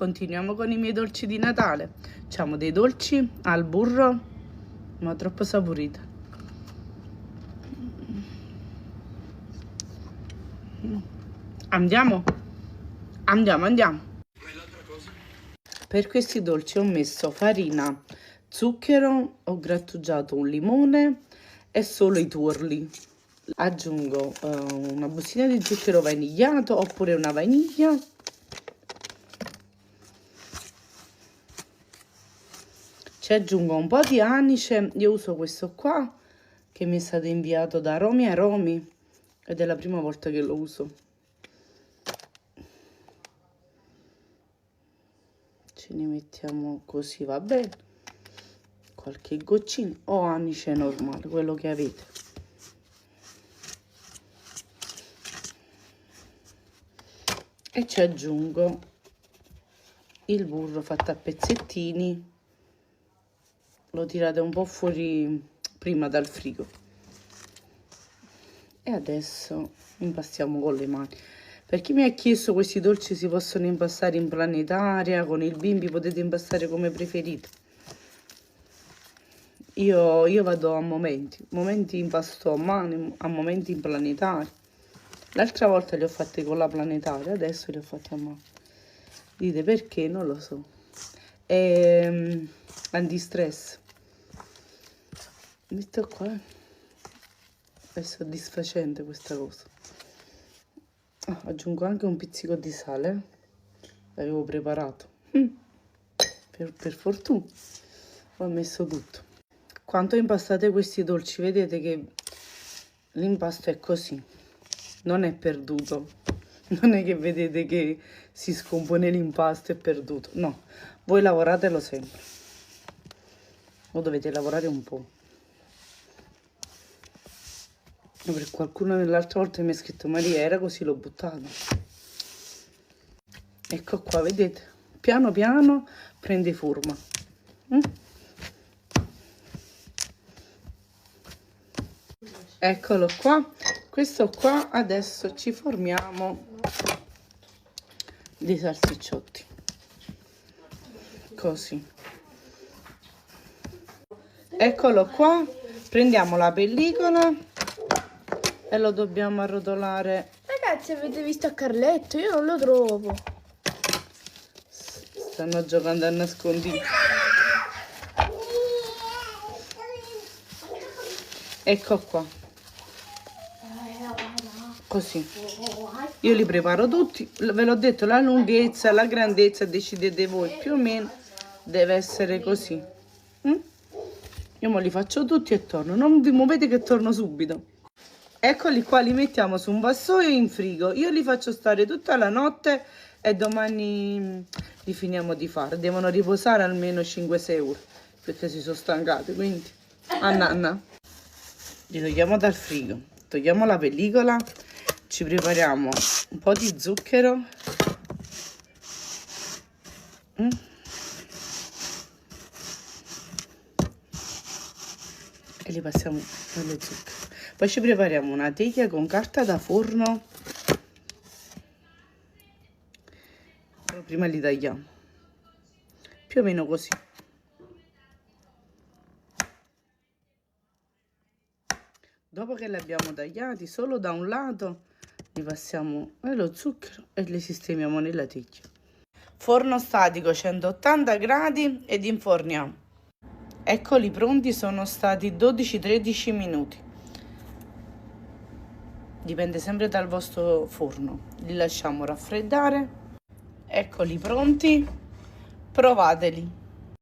Continuiamo con i miei dolci di Natale. Facciamo dei dolci al burro, ma troppo saporiti. Andiamo? Andiamo. Per questi dolci ho messo farina, zucchero, ho grattugiato un limone e solo i tuorli. Aggiungo una bustina di zucchero vanigliato oppure una vaniglia. Ci aggiungo un po' di anice, io uso questo qua che mi è stato inviato da Romi Aromi ed è la prima volta che lo uso. Ce ne mettiamo così, va bene, qualche goccino o anice normale, quello che avete. E ci aggiungo il burro fatto a pezzettini. Lo tirate un po' fuori prima dal frigo e adesso impastiamo con le mani. Per chi mi ha chiesto, questi dolci si possono impastare in planetaria, con il bimbi potete impastare come preferite. Io vado a momenti impasto a mano, a momenti in planetaria. L'altra volta li ho fatti con la planetaria, adesso li ho fatti a mano. Dite perché? Non lo so. È antistress. Metto qua, è soddisfacente questa cosa. Aggiungo anche un pizzico di sale, l'avevo preparato, per fortuna ho messo tutto. Quando impastate questi dolci vedete che l'impasto è così, non è perduto, non è che vedete che si scompone l'impasto e è perduto, no, voi lavoratelo sempre, lo dovete lavorare un po'. Per qualcuno l'altra volta mi ha scritto Maria, era così, l'ho buttato. Ecco qua, vedete? Piano piano prende forma. Eccolo qua. Questo qua adesso ci formiamo dei salsicciotti. Così. Eccolo qua. Prendiamo la pellicola e lo dobbiamo arrotolare. Ragazzi, avete visto a Carletto? Io non lo trovo. Stanno giocando a nascondino. Ecco qua. Così. Io li preparo tutti. Ve l'ho detto, la lunghezza, la grandezza decidete voi. Più o meno deve essere così. Io me li faccio tutti e torno. Non vi muovete che torno subito. Eccoli qua, li mettiamo su un vassoio in frigo. Io li faccio stare tutta la notte e domani li finiamo di fare. Devono riposare almeno 5-6 ore perché si sono stancati. Quindi, Anna, li togliamo dal frigo, togliamo la pellicola, ci prepariamo un po' di zucchero. E li passiamo nello zucchero. Poi ci prepariamo una teglia con carta da forno. Però prima li tagliamo. Più o meno così. Dopo che li abbiamo tagliati, solo da un lato li passiamo nello zucchero e li sistemiamo nella teglia. Forno statico 180 gradi ed inforniamo. Eccoli pronti, sono stati 12-13 minuti. Dipende sempre dal vostro forno. Li lasciamo raffreddare. Eccoli pronti. Provateli.